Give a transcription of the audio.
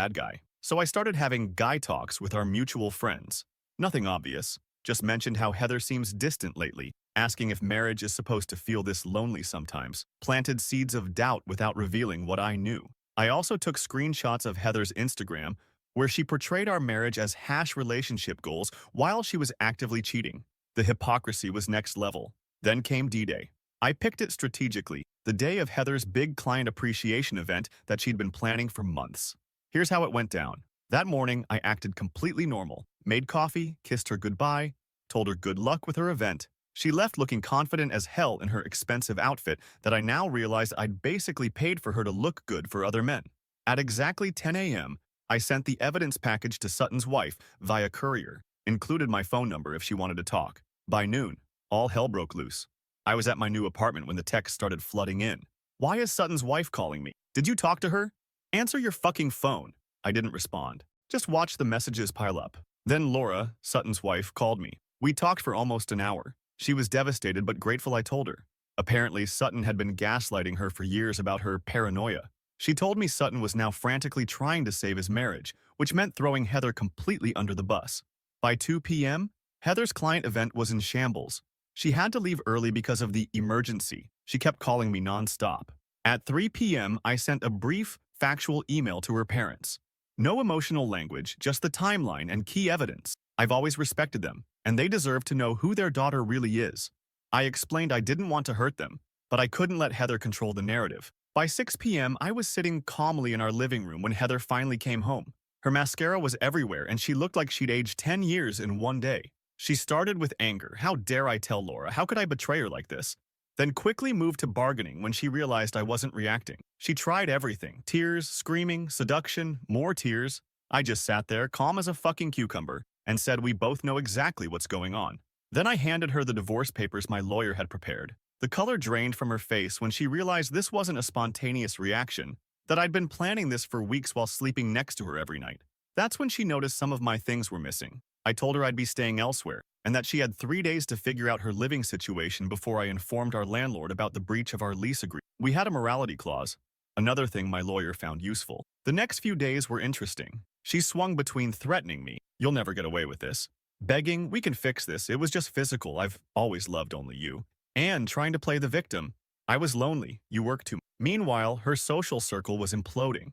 bad guy. So I started having guy talks with our mutual friends. Nothing obvious, just mentioned how Heather seems distant lately, asking if marriage is supposed to feel this lonely sometimes. Planted seeds of doubt without revealing what I knew. I also took screenshots of Heather's Instagram, where she portrayed our marriage as hash relationship goals while she was actively cheating. The hypocrisy was next level. Then came D-Day. I picked it strategically, the day of Heather's big client appreciation event that she'd been planning for months. Here's how it went down. That morning, I acted completely normal, made coffee, kissed her goodbye, told her good luck with her event. She left looking confident as hell in her expensive outfit that I now realized I'd basically paid for her to look good for other men. At exactly 10 a.m., I sent the evidence package to Sutton's wife via courier, included my phone number if she wanted to talk. By noon, all hell broke loose. I was at my new apartment when the texts started flooding in. Why is Sutton's wife calling me? Did you talk to her? Answer your fucking phone. I didn't respond. Just watch the messages pile up. Then Laura, Sutton's wife, called me. We talked for almost an hour. She was devastated but grateful I told her. Apparently, Sutton had been gaslighting her for years about her paranoia. She told me Sutton was now frantically trying to save his marriage, which meant throwing Heather completely under the bus. By 2 p.m., Heather's client event was in shambles. She had to leave early because of the emergency. She kept calling me nonstop. At 3 p.m., I sent a brief, factual email to her parents. No emotional language, just the timeline and key evidence. I've always respected them, and they deserve to know who their daughter really is. I explained I didn't want to hurt them, but I couldn't let Heather control the narrative. By 6 p.m., I was sitting calmly in our living room when Heather finally came home. Her mascara was everywhere, and she looked like she'd aged 10 years in one day. She started with anger. How dare I tell Laura? How could I betray her like this? Then quickly moved to bargaining when she realized I wasn't reacting. She tried everything. Tears, screaming, seduction, more tears. I just sat there, calm as a fucking cucumber, and said we both know exactly what's going on. Then I handed her the divorce papers my lawyer had prepared. The color drained from her face when she realized this wasn't a spontaneous reaction, that I'd been planning this for weeks while sleeping next to her every night. That's when she noticed some of my things were missing. I told her I'd be staying elsewhere, and that she had 3 days to figure out her living situation before I informed our landlord about the breach of our lease agreement. We had a morality clause, another thing my lawyer found useful. The next few days were interesting. She swung between threatening me, "You'll never get away with this," begging, "We can fix this, it was just physical, I've always loved only you," and trying to play the victim. "I was lonely, you work too much." Meanwhile, her social circle was imploding.